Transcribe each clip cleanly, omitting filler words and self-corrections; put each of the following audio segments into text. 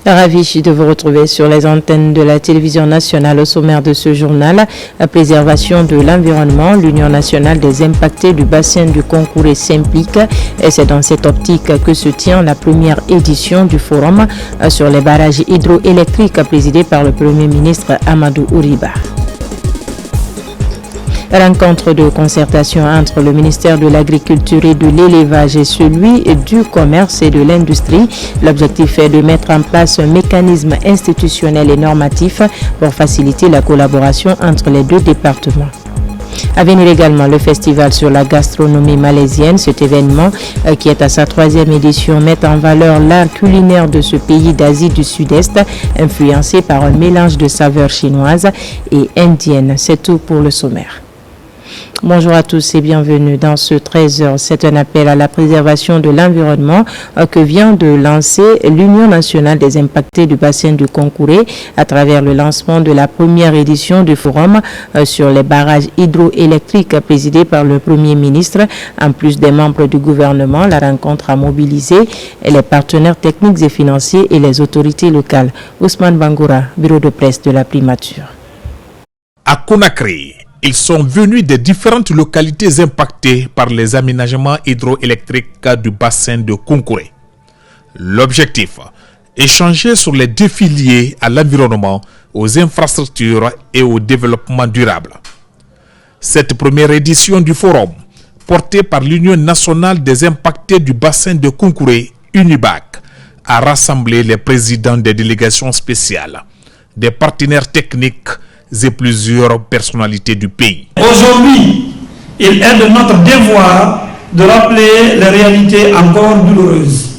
Ravi de vous retrouver sur les antennes de la télévision nationale. Au sommaire de ce journal, la préservation de l'environnement, l'Union nationale des impactés du bassin du Concouré s'implique et c'est dans cette optique que se tient la première édition du forum sur les barrages hydroélectriques présidé par le Premier ministre Amadou Ouriba. Rencontre de concertation entre le ministère de l'Agriculture et de l'Élevage et celui du Commerce et de l'Industrie. L'objectif est de mettre en place un mécanisme institutionnel et normatif pour faciliter la collaboration entre les deux départements. À venir également le festival sur la gastronomie malaisienne. Cet événement, qui est à sa 3e édition, met en valeur l'art culinaire de ce pays d'Asie du Sud-Est, influencé par un mélange de saveurs chinoises et indiennes. C'est tout pour le sommaire. Bonjour à tous et bienvenue dans ce 13h. C'est un appel à la préservation de l'environnement que vient de lancer l'Union nationale des impactés du bassin du Concouré à travers le lancement de la première édition du forum sur les barrages hydroélectriques présidé par le Premier ministre. En plus des membres du gouvernement, la rencontre a mobilisé les partenaires techniques et financiers et les autorités locales. Ousmane Bangoura, bureau de presse de la primature. À Conakry, ils sont venus des différentes localités impactées par les aménagements hydroélectriques du bassin de Concouré. L'objectif, échanger sur les défis liés à l'environnement, aux infrastructures et au développement durable. Cette première édition du forum, portée par l'Union nationale des impactés du bassin de Concouré, UNIBAC, a rassemblé les présidents des délégations spéciales, des partenaires techniques et plusieurs personnalités du pays. Aujourd'hui, il est de notre devoir de rappeler les réalités encore douloureuses.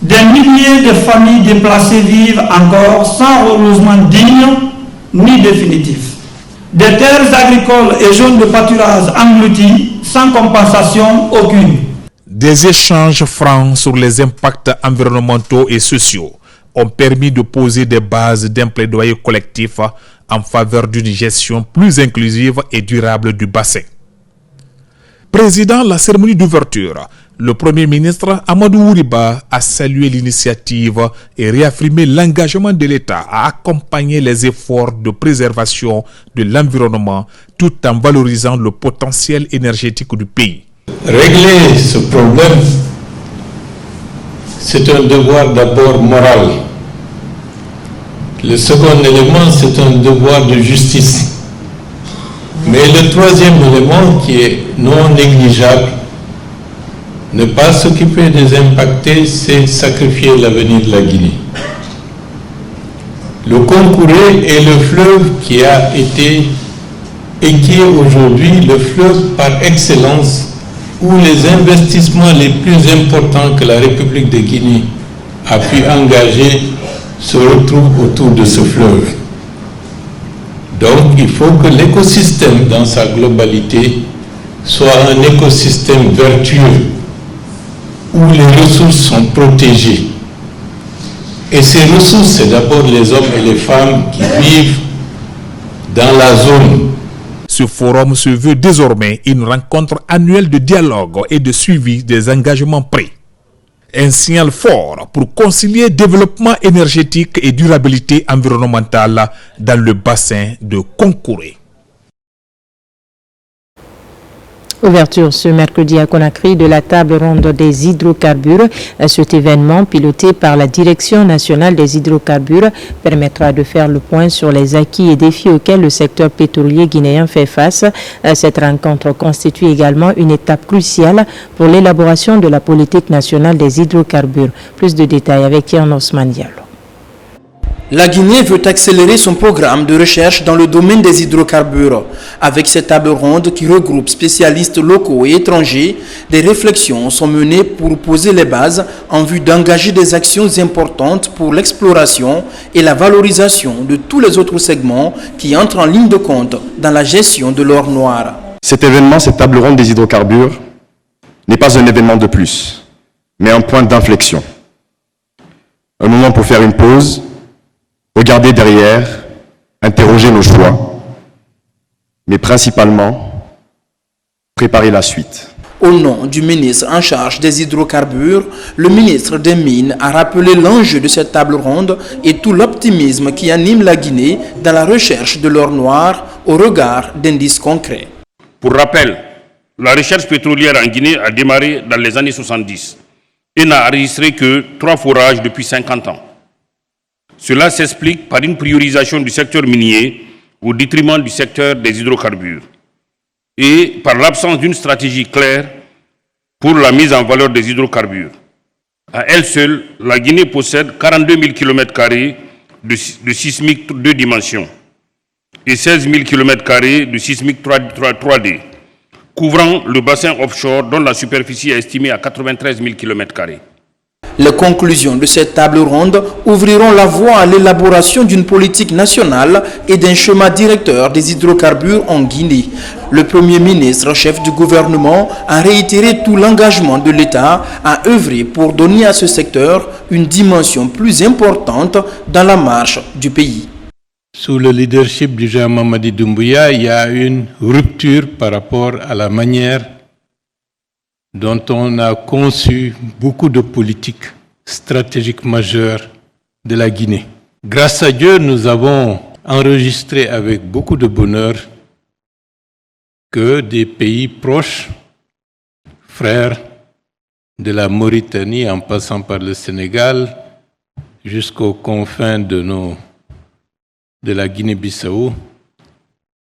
Des milliers de familles déplacées vivent encore sans relogement digne ni définitif. Des terres agricoles et zones de pâturage englouties sans compensation aucune. Des échanges francs sur les impacts environnementaux et sociaux ont permis de poser des bases d'un plaidoyer collectif en faveur d'une gestion plus inclusive et durable du bassin. Président de la cérémonie d'ouverture, le Premier ministre Amadou Ouriba a salué l'initiative et réaffirmé l'engagement de l'État à accompagner les efforts de préservation de l'environnement tout en valorisant le potentiel énergétique du pays. Régler ce problème, c'est un devoir d'abord moral. Le second élément, c'est un devoir de justice. Mais le troisième élément, qui est non négligeable, ne pas s'occuper des impactés, c'est sacrifier l'avenir de la Guinée. Le Concouré est le fleuve qui a été et qui est aujourd'hui le fleuve par excellence où les investissements les plus importants que la République de Guinée a pu engager se retrouvent autour de ce fleuve. Donc il faut que l'écosystème dans sa globalité soit un écosystème vertueux où les ressources sont protégées. Et ces ressources, c'est d'abord les hommes et les femmes qui vivent dans la zone. Ce forum se veut désormais une rencontre annuelle de dialogue et de suivi des engagements pris. Un signal fort pour concilier développement énergétique et durabilité environnementale dans le bassin de Concouré. Ouverture ce mercredi à Conakry de la table ronde des hydrocarbures. Cet événement, piloté par la Direction nationale des hydrocarbures, permettra de faire le point sur les acquis et défis auxquels le secteur pétrolier guinéen fait face. Cette rencontre constitue également une étape cruciale pour l'élaboration de la politique nationale des hydrocarbures. Plus de détails avec Yann Osman Diallo. La Guinée veut accélérer son programme de recherche dans le domaine des hydrocarbures. Avec cette table ronde qui regroupe spécialistes locaux et étrangers, des réflexions sont menées pour poser les bases en vue d'engager des actions importantes pour l'exploration et la valorisation de tous les autres segments qui entrent en ligne de compte dans la gestion de l'or noir. Cet événement, cette table ronde des hydrocarbures, n'est pas un événement de plus, mais un point d'inflexion. Un moment pour faire une pause, regarder derrière, interroger nos choix, mais principalement préparer la suite. Au nom du ministre en charge des hydrocarbures, le ministre des Mines a rappelé l'enjeu de cette table ronde et tout l'optimisme qui anime la Guinée dans la recherche de l'or noir au regard d'indices concrets. Pour rappel, la recherche pétrolière en Guinée a démarré dans les années 70 et n'a enregistré que 3 forages depuis 50 ans. Cela s'explique par une priorisation du secteur minier au détriment du secteur des hydrocarbures et par l'absence d'une stratégie claire pour la mise en valeur des hydrocarbures. À elle seule, la Guinée possède 42 000 km² de sismique 2 dimensions et 16 000 km² de sismique 3D, couvrant le bassin offshore dont la superficie est estimée à 93 000 km². Les conclusions de cette table ronde ouvriront la voie à l'élaboration d'une politique nationale et d'un schéma directeur des hydrocarbures en Guinée. Le Premier ministre, chef du gouvernement, a réitéré tout l'engagement de l'État à œuvrer pour donner à ce secteur une dimension plus importante dans la marche du pays. Sous le leadership du général Mamadi Doumbouya, il y a une rupture par rapport à la manière dont on a conçu beaucoup de politiques stratégiques majeures de la Guinée. Grâce à Dieu, nous avons enregistré avec beaucoup de bonheur que des pays proches, frères de la Mauritanie en passant par le Sénégal jusqu'aux confins de la Guinée-Bissau,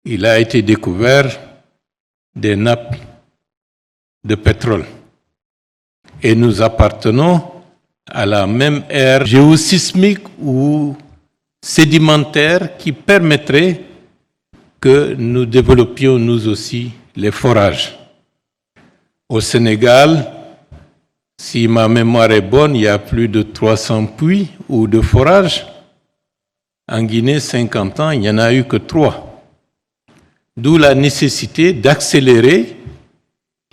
il a été découvert des nappes de pétrole. Et nous appartenons à la même ère géosismique ou sédimentaire qui permettrait que nous développions nous aussi les forages. Au Sénégal, si ma mémoire est bonne, il y a plus de 300 puits ou de forages. En Guinée, 50 ans, il n'y en a eu que 3. D'où la nécessité d'accélérer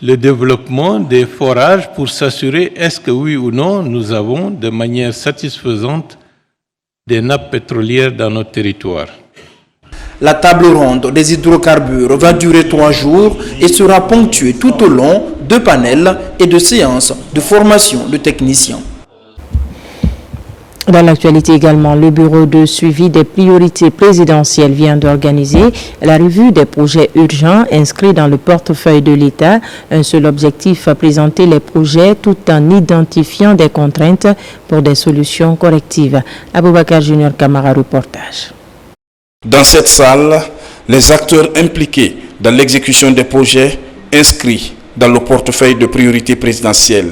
le développement des forages pour s'assurer est-ce que oui ou non nous avons de manière satisfaisante des nappes pétrolières dans notre territoire. La table ronde des hydrocarbures va durer 3 jours et sera ponctuée tout au long de panels et de séances de formation de techniciens. Dans l'actualité également, le bureau de suivi des priorités présidentielles vient d'organiser la revue des projets urgents inscrits dans le portefeuille de l'État. Un seul objectif, présenter les projets tout en identifiant des contraintes pour des solutions correctives. Aboubakar Junior Camara, reportage. Dans cette salle, les acteurs impliqués dans l'exécution des projets inscrits dans le portefeuille de priorités présidentielles,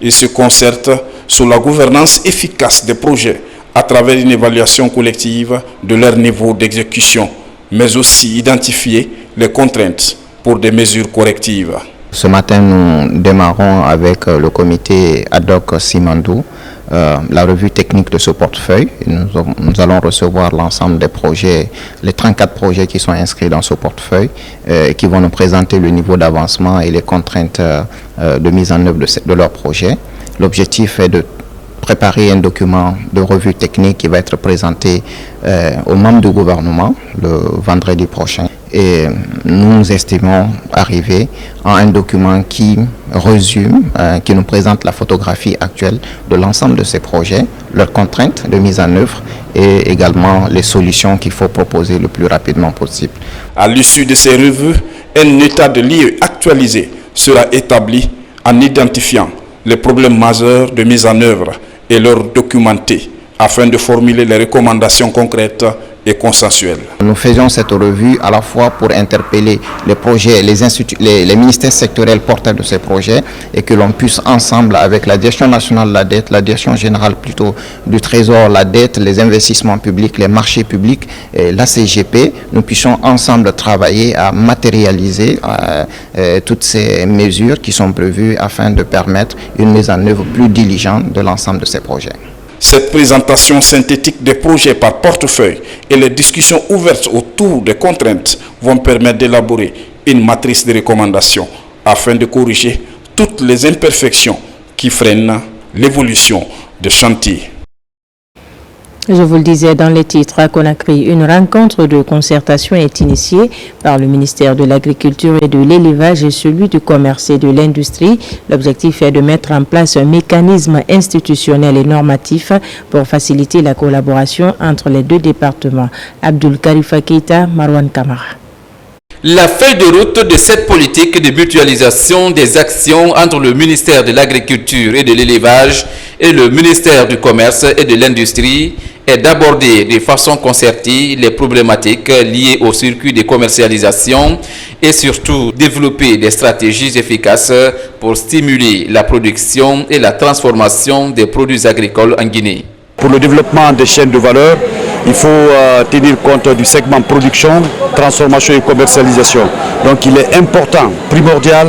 ils se concertent sur la gouvernance efficace des projets à travers une évaluation collective de leur niveau d'exécution, mais aussi identifier les contraintes pour des mesures correctives. Ce matin, nous démarrons avec le comité ad hoc Simandou, la revue technique de ce portefeuille. Nous allons recevoir l'ensemble des projets, les 34 projets qui sont inscrits dans ce portefeuille, qui vont nous présenter le niveau d'avancement et les contraintes de mise en œuvre de leurs projets. L'objectif est de préparer un document de revue technique qui va être présenté aux membres du gouvernement le vendredi prochain. Et nous estimons arriver à un document qui résume, qui nous présente la photographie actuelle de l'ensemble de ces projets, leurs contraintes de mise en œuvre et également les solutions qu'il faut proposer le plus rapidement possible. À l'issue de ces revues, un état de lieu actualisé sera établi en identifiant les problèmes majeurs de mise en œuvre et leur documenter afin de formuler les recommandations concrètes et consensuelles. Nous faisons cette revue à la fois pour interpeller les projets, les ministères sectoriels porteurs de ces projets et que l'on puisse ensemble avec la Direction nationale de la dette, la Direction générale plutôt du Trésor, la dette, les investissements publics, les marchés publics, et la CGP, nous puissions ensemble travailler à matérialiser toutes ces mesures qui sont prévues afin de permettre une mise en œuvre plus diligente de l'ensemble de ces projets. Cette présentation synthétique des projets par portefeuille et les discussions ouvertes autour des contraintes vont permettre d'élaborer une matrice de recommandations afin de corriger toutes les imperfections qui freinent l'évolution de chantier. Je vous le disais dans les titres, à Conakry, une rencontre de concertation est initiée par le ministère de l'Agriculture et de l'Élevage et celui du Commerce et de l'Industrie. L'objectif est de mettre en place un mécanisme institutionnel et normatif pour faciliter la collaboration entre les deux départements. Abdul Karifa Keita, Marwan Kamara. La feuille de route de cette politique de mutualisation des actions entre le ministère de l'Agriculture et de l'Élevage et le ministère du Commerce et de l'Industrie est d'aborder de façon concertée les problématiques liées au circuit de commercialisation et surtout développer des stratégies efficaces pour stimuler la production et la transformation des produits agricoles en Guinée. Pour le développement des chaînes de valeur, il faut tenir compte du segment production, transformation et commercialisation. Donc il est important, primordial,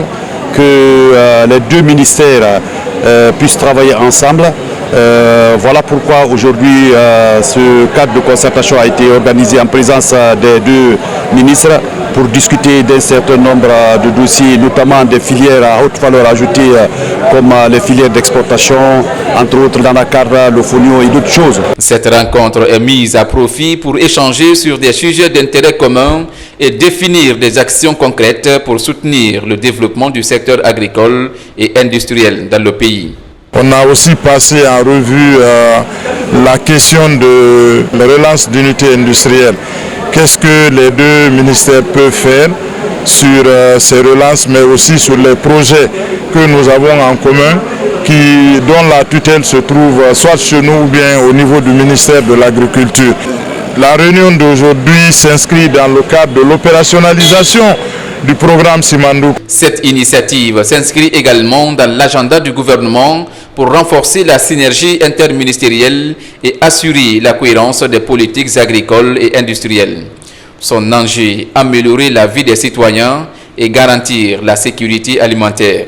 que les deux ministères puissent travailler ensemble. Voilà pourquoi aujourd'hui ce cadre de concertation a été organisé en présence des deux ministres pour discuter d'un certain nombre de dossiers, notamment des filières à haute valeur ajoutée comme les filières d'exportation, entre autres dans la cadre, le fonio et d'autres choses. Cette rencontre est mise à profit pour échanger sur des sujets d'intérêt commun et définir des actions concrètes pour soutenir le développement du secteur agricole et industriel dans le pays. On a aussi passé en revue la question de la relance d'unités industrielles. Qu'est-ce que les deux ministères peuvent faire sur ces relances, mais aussi sur les projets que nous avons en commun, dont la tutelle se trouve soit chez nous ou bien au niveau du ministère de l'Agriculture. La réunion d'aujourd'hui s'inscrit dans le cadre de l'opérationnalisation du programme Simandou. Cette initiative s'inscrit également dans l'agenda du gouvernement pour renforcer la synergie interministérielle et assurer la cohérence des politiques agricoles et industrielles. Son enjeu, améliorer la vie des citoyens et garantir la sécurité alimentaire.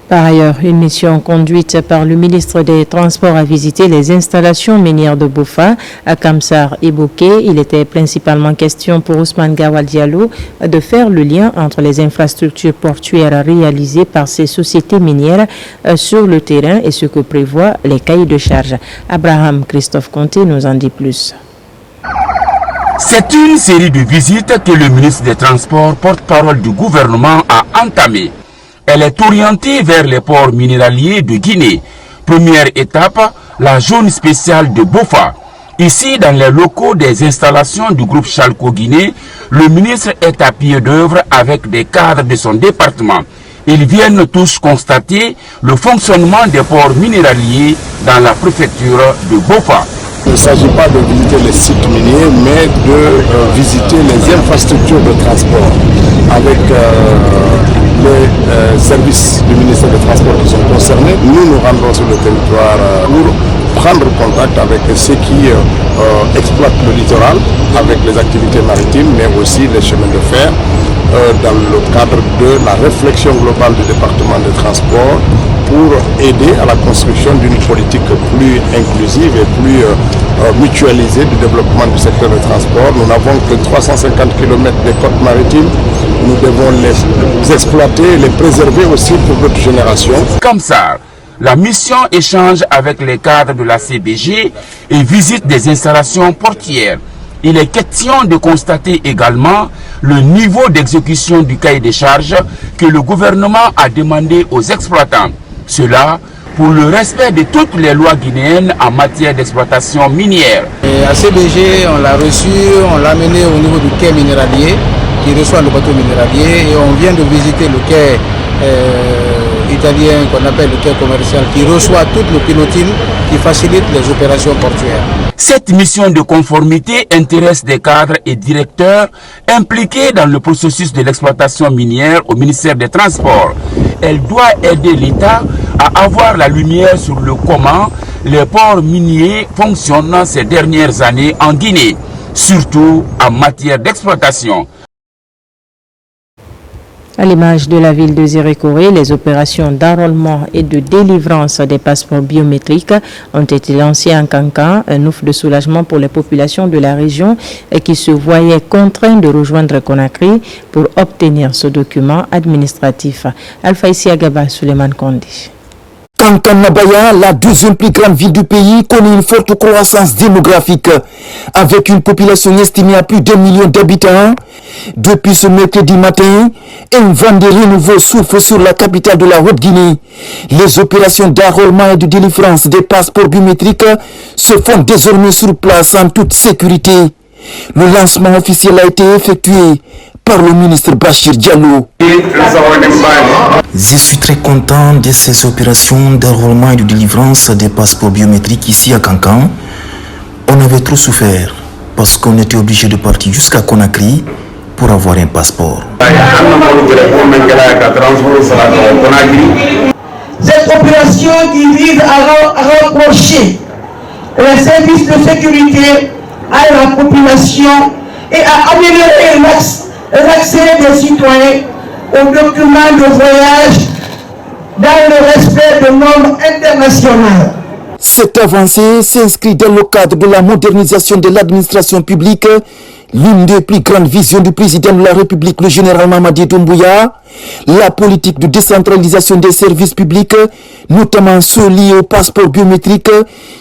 Par ailleurs, une mission conduite par le ministre des Transports a visité les installations minières de Boufa à Kamsar et Bouquet. Il était principalement question pour Ousmane Gawal Diallo de faire le lien entre les infrastructures portuaires réalisées par ces sociétés minières sur le terrain et ce que prévoient les cahiers de charges. Abraham Christophe Conté nous en dit plus. C'est une série de visites que le ministre des Transports, porte-parole du gouvernement, a entamée. Elle est orientée vers les ports minéraliers de Guinée. Première étape, la zone spéciale de Bofa. Ici, dans les locaux des installations du groupe Chalco Guinée, le ministre est à pied d'œuvre avec des cadres de son département. Ils viennent tous constater le fonctionnement des ports minéraliers dans la préfecture de Bofa. Il ne s'agit pas de visiter les sites miniers, mais de visiter les infrastructures de transport avec les services du ministère des Transports qui sont concernés. Nous nous rendons sur le territoire pour prendre contact avec ceux qui exploitent le littoral, avec les activités maritimes, mais aussi les chemins de fer, dans le cadre de la réflexion globale du département des transports pour aider à la construction d'une politique plus inclusive et plus mutualisée du développement du secteur des transports. Nous n'avons que 350 km de côtes maritimes. Nous devons les exploiter et les préserver aussi pour d'autres générations. Comme ça, la mission échange avec les cadres de la CBG et visite des installations portières. Il est question de constater également le niveau d'exécution du cahier des charges que le gouvernement a demandé aux exploitants. Cela pour le respect de toutes les lois guinéennes en matière d'exploitation minière. Et à CBG, on l'a reçu, on l'a amené au niveau du quai minéralier, qui reçoit le bateau minéralier, et on vient de visiter le quai italien qu'on appelle le quai commercial, qui reçoit toutes les pilotines qui facilitent les opérations portuaires. Cette mission de conformité intéresse des cadres et directeurs impliqués dans le processus de l'exploitation minière au ministère des Transports. Elle doit aider l'État à avoir la lumière sur le comment les ports miniers fonctionnent ces dernières années en Guinée, surtout en matière d'exploitation. À l'image de la ville de Zérékoré, les opérations d'enrôlement et de délivrance des passeports biométriques ont été lancées en Kankan, un ouf de soulagement pour les populations de la région qui se voyaient contraintes de rejoindre Conakry pour obtenir ce document administratif. Alpha Issiagaba Suleiman Kondi. Kankan-Nabaya, la deuxième plus grande ville du pays, connaît une forte croissance démographique. Avec une population estimée à plus d'1 million d'habitants, depuis ce mercredi matin, un vent de renouveau souffle sur la capitale de la Haute-Guinée. Les opérations d'enrôlement et de délivrance des passeports biométriques se font désormais sur place en toute sécurité. Le lancement officiel a été effectué par le ministre Bachir Diallo. Je suis très content de ces opérations d'enrôlement et de délivrance des passeports biométriques ici à Kankan. On avait trop souffert parce qu'on était obligé de partir jusqu'à Conakry pour avoir un passeport. Cette opération qui vise à rapprocher les services de sécurité à la population et à améliorer l'accès des citoyens aux documents de voyage dans le respect de normes internationales. Cette avancée s'inscrit dans le cadre de la modernisation de l'administration publique, l'une des plus grandes visions du président de la République, le général Mamadi Doumbouya. La politique de décentralisation des services publics, notamment ceux liés au passeport biométrique,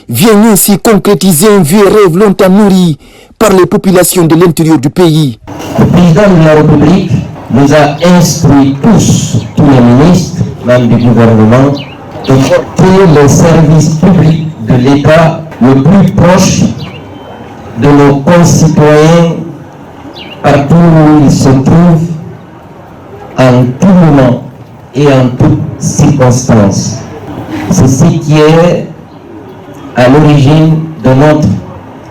vient ainsi concrétiser un vieux rêve longtemps nourri par les populations de l'intérieur du pays. Le président de la République nous a instruit tous les ministres, membres du gouvernement, de porter les services publics de l'État le plus proche de nos concitoyens partout où ils se trouvent, en tout moment et en toutes circonstances. C'est ce qui est à l'origine de notre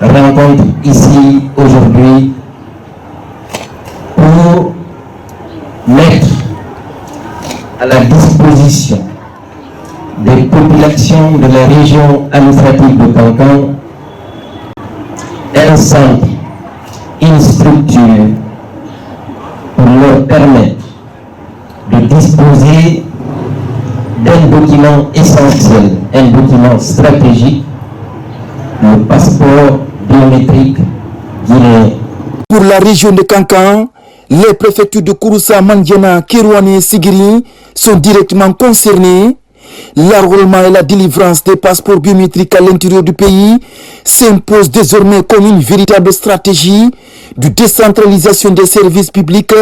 rencontre ici aujourd'hui pour mettre à la disposition des populations de la région administrative de Kankan un centre, une structure pour leur permettre de disposer d'un document essentiel, un document stratégique, le passeport biométrique guinéen. Pour la région de Kankan, les préfectures de Kouroussa, Mandiana, Kérouane et Sigiri sont directement concernées. L'enrôlement et la délivrance des passeports biométriques à l'intérieur du pays s'impose désormais comme une véritable stratégie de décentralisation des services publics,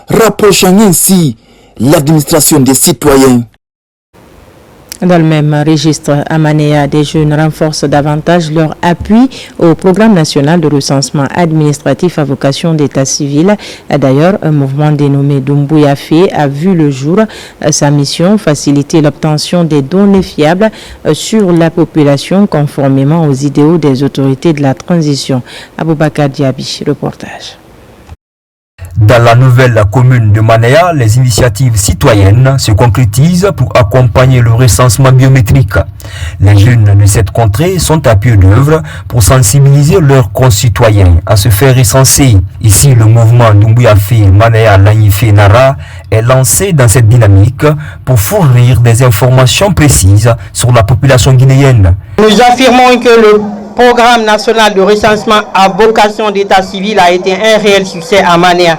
rapprochant ainsi l'administration des citoyens. Dans le même registre, à Manéa, des jeunes renforcent davantage leur appui au programme national de recensement administratif à vocation d'état civil. D'ailleurs, un mouvement dénommé Doumbouya Fait a vu le jour. Sa mission, faciliter l'obtention des données fiables sur la population conformément aux idéaux des autorités de la transition. Aboubakar Diaby, reportage. Dans la nouvelle commune de Manéa, les initiatives citoyennes se concrétisent pour accompagner le recensement biométrique. Les jeunes de cette contrée sont à pied d'œuvre pour sensibiliser leurs concitoyens à se faire recenser. Ici, le mouvement Doumbouya Fait Manéa Lagnife Nara est lancé dans cette dynamique pour fournir des informations précises sur la population guinéenne. Nous affirmons que le programme national de recensement à vocation d'état civil a été un réel succès à Manéa.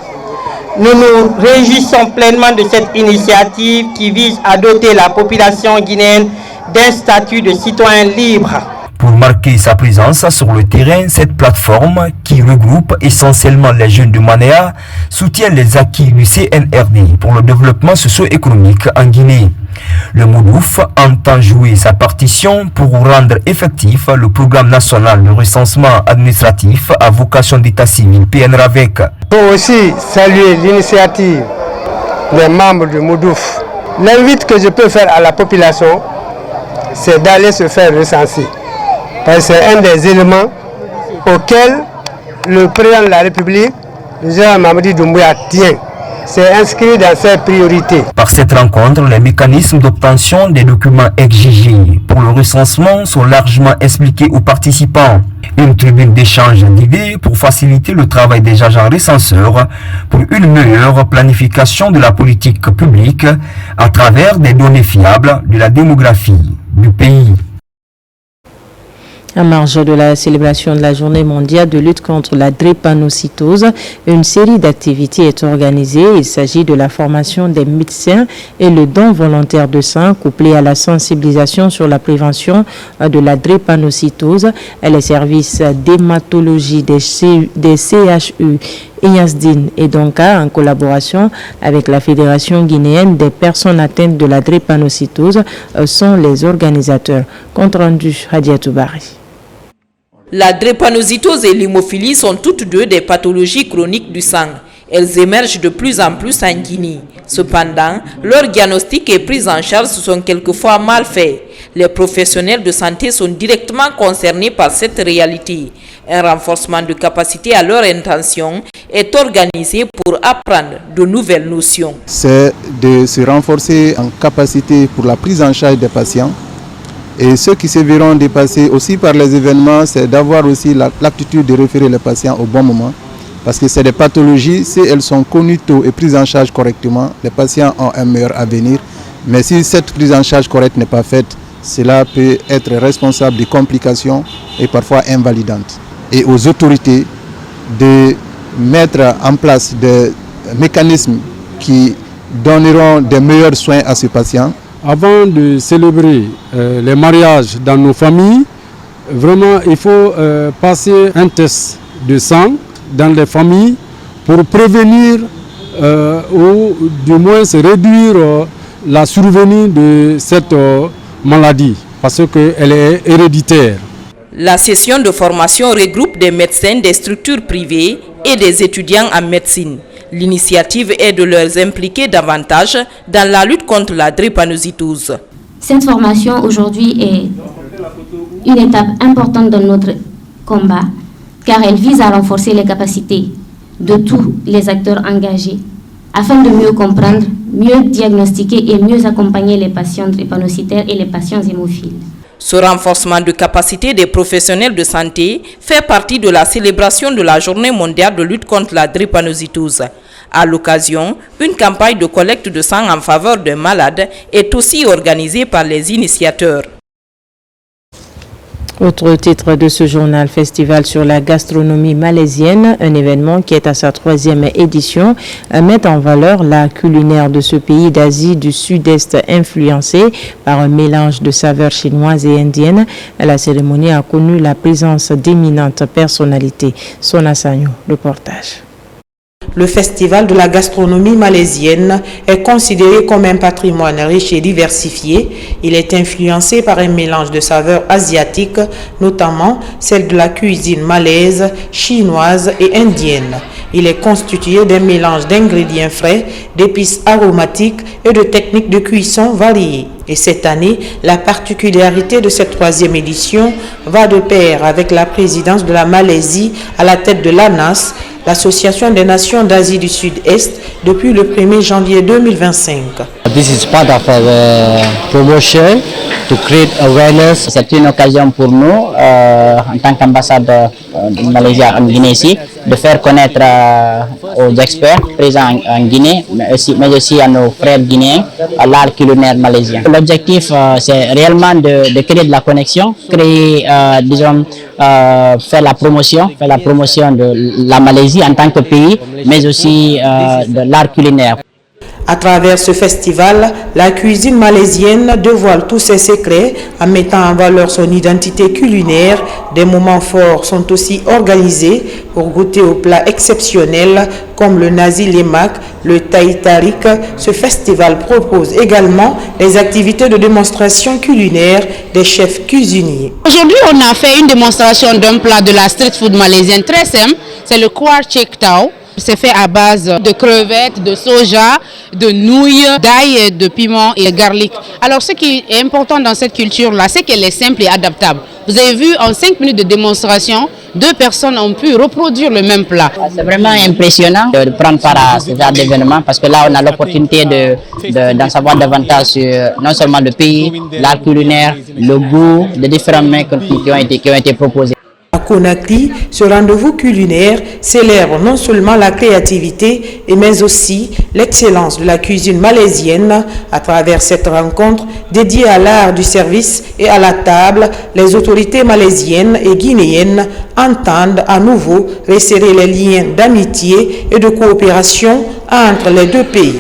Nous nous réjouissons pleinement de cette initiative qui vise à doter la population guinéenne d'un statut de citoyen libre. Pour marquer sa présence sur le terrain, cette plateforme, qui regroupe essentiellement les jeunes de Manéa, soutient les acquis du CNRD pour le développement socio-économique en Guinée. Le MODOUF entend jouer sa partition pour rendre effectif le programme national de recensement administratif à vocation d'état civil PNRAVEC. Il faut aussi saluer l'initiative des membres du MODOUF. L'invite que je peux faire à la population, c'est d'aller se faire recenser. Parce que c'est un des éléments auxquels le président de la République, le général Mamadi Doumbouya, tient. C'est inscrit dans ses priorités. Par cette rencontre, les mécanismes d'obtention des documents exigés pour le recensement sont largement expliqués aux participants. Une tribune d'échange d'idées pour faciliter le travail des agents recenseurs pour une meilleure planification de la politique publique à travers des données fiables de la démographie du pays. En marge de la célébration de la journée mondiale de lutte contre la drépanocytose, une série d'activités est organisée. Il s'agit de la formation des médecins et le don volontaire de sang couplé à la sensibilisation sur la prévention de la drépanocytose. Les services d'hématologie des CHU Inyasdine et Donka, en collaboration avec la Fédération guinéenne des personnes atteintes de la drépanocytose, sont les organisateurs. Compte rendu Hadiatou Bari. La drépanocytose et l'hémophilie sont toutes deux des pathologies chroniques du sang. Elles émergent de plus en plus en Guinée. Cependant, leur diagnostic et prise en charge sont quelquefois mal faits. Les professionnels de santé sont directement concernés par cette réalité. Un renforcement de capacité à leur intention est organisé pour apprendre de nouvelles notions. C'est de se renforcer en capacité pour la prise en charge des patients. Et ceux qui se verront dépassés aussi par les événements, c'est d'avoir aussi l'aptitude de référer les patients au bon moment. Parce que c'est des pathologies, si elles sont connues tôt et prises en charge correctement, les patients ont un meilleur avenir. Mais si cette prise en charge correcte n'est pas faite, cela peut être responsable de complications et parfois invalidantes. Et aux autorités de mettre en place des mécanismes qui donneront des meilleurs soins à ces patients. Avant de célébrer les mariages dans nos familles, vraiment il faut passer un test de sang dans les familles pour prévenir ou du moins réduire la survenue de cette maladie parce qu'elle est héréditaire. La session de formation regroupe des médecins des structures privées et des étudiants en médecine. L'initiative est de les impliquer davantage dans la lutte contre la drépanocytose. Cette formation aujourd'hui est une étape importante dans notre combat car elle vise à renforcer les capacités de tous les acteurs engagés afin de mieux comprendre, mieux diagnostiquer et mieux accompagner les patients drépanocytaires et les patients hémophiles. Ce renforcement de capacité des professionnels de santé fait partie de la célébration de la Journée mondiale de lutte contre la drépanocytose. À l'occasion, une campagne de collecte de sang en faveur des malades est aussi organisée par les initiateurs. Autre titre de ce journal, Festival sur la gastronomie malaisienne, un événement qui est à sa 3e édition, met en valeur la culinaire de ce pays d'Asie du Sud-Est influencé par un mélange de saveurs chinoises et indiennes. La cérémonie a connu la présence d'éminentes personnalités. Sona Sagno, reportage. Le Festival de la gastronomie malaisienne est considéré comme un patrimoine riche et diversifié. Il est influencé par un mélange de saveurs asiatiques, notamment celles de la cuisine malaise, chinoise et indienne. Il est constitué d'un mélange d'ingrédients frais, d'épices aromatiques et de techniques de cuisson variées. Et cette année, la particularité de cette 3e édition va de pair avec la présidence de la Malaisie à la tête de l'ANAS, l'Association des Nations d'Asie du Sud-Est, depuis le 1er janvier 2025. This is part of our promotion to create awareness. C'est une occasion pour nous, en tant qu'ambassadeur de Malaisie en Guinée ici, de faire connaître aux experts présents en Guinée, mais aussi à nos frères guinéens, à l'art culinaire malaisien. L'objectif, c'est réellement de créer de la connexion, créer, faire la promotion de la Malaisie en tant que pays, mais aussi de l'art culinaire. À travers ce festival, la cuisine malaisienne dévoile tous ses secrets en mettant en valeur son identité culinaire. Des moments forts sont aussi organisés pour goûter aux plats exceptionnels comme le nasi lemak, le taï tarik. Ce festival propose également des activités de démonstration culinaire des chefs cuisiniers. Aujourd'hui, on a fait une démonstration d'un plat de la street food malaisienne très simple, c'est le kwar chek tao. C'est fait à base de crevettes, de soja, de nouilles, d'ail, de piment et de garlic. Alors ce qui est important dans cette culture-là, c'est qu'elle est simple et adaptable. Vous avez vu, en 5 minutes de démonstration, 2 personnes ont pu reproduire le même plat. C'est vraiment impressionnant de prendre part à ce genre d'événement parce que là, on a l'opportunité d'en savoir davantage sur non seulement le pays, l'art culinaire, le goût, les différents mets qui ont été proposés. À Conakry, ce rendez-vous culinaire célèbre non seulement la créativité, mais aussi l'excellence de la cuisine malaisienne. À travers cette rencontre dédiée à l'art du service et à la table, les autorités malaisiennes et guinéennes entendent à nouveau resserrer les liens d'amitié et de coopération entre les deux pays.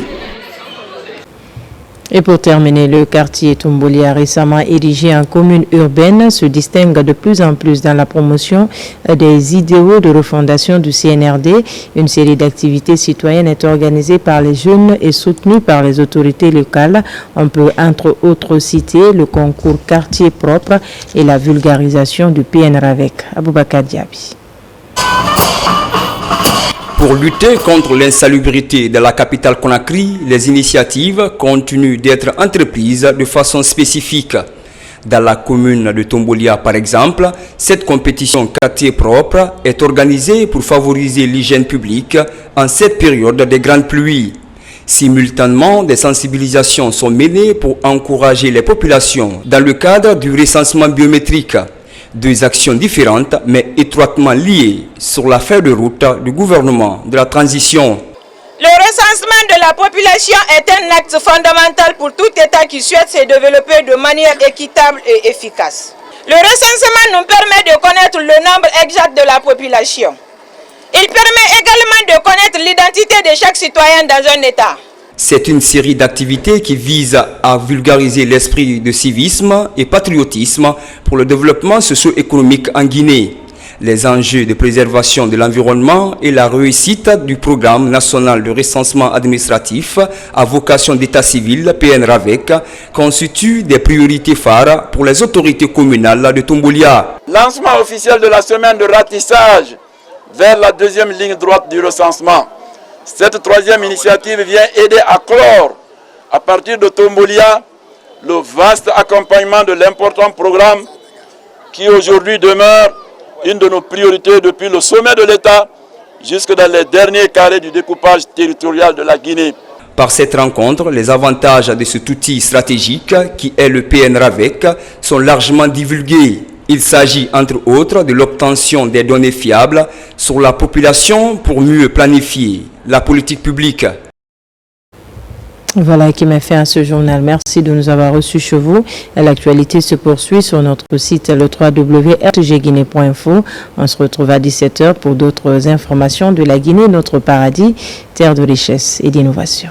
Et pour terminer, le quartier Tombolia, récemment érigé en commune urbaine, se distingue de plus en plus dans la promotion des idéaux de refondation du CNRD. Une série d'activités citoyennes est organisée par les jeunes et soutenue par les autorités locales. On peut entre autres citer le concours quartier propre et la vulgarisation du PNRAVEC. Aboubakar Diaby. Pour lutter contre l'insalubrité de la capitale Conakry, les initiatives continuent d'être entreprises de façon spécifique. Dans la commune de Tombolia, par exemple, cette compétition quartier propre est organisée pour favoriser l'hygiène publique en cette période de grandes pluies. Simultanément, des sensibilisations sont menées pour encourager les populations dans le cadre du recensement biométrique. Deux actions différentes mais étroitement liées sur la feuille de route du gouvernement de la transition. Le recensement de la population est un acte fondamental pour tout État qui souhaite se développer de manière équitable et efficace. Le recensement nous permet de connaître le nombre exact de la population. Il permet également de connaître l'identité de chaque citoyen dans un État. C'est une série d'activités qui vise à vulgariser l'esprit de civisme et patriotisme pour le développement socio-économique en Guinée. Les enjeux de préservation de l'environnement et la réussite du programme national de recensement administratif à vocation d'état civil PNRAVEC constituent des priorités phares pour les autorités communales de Tombolia. Lancement officiel de la semaine de ratissage vers la deuxième ligne droite du recensement. Cette troisième initiative vient aider à clore, à partir de Tombolia, le vaste accompagnement de l'important programme qui aujourd'hui demeure une de nos priorités depuis le sommet de l'État jusque dans les derniers carrés du découpage territorial de la Guinée. Par cette rencontre, les avantages de cet outil stratégique qui est le PNRAVEC sont largement divulgués. Il s'agit entre autres de l'obtention des données fiables sur la population pour mieux planifier la politique publique. Voilà qui m'a fait à ce journal. Merci de nous avoir reçus chez vous. L'actualité se poursuit sur notre site le www.rtgguinée.info. On se retrouve à 17h pour d'autres informations de la Guinée, notre paradis, terre de richesse et d'innovation.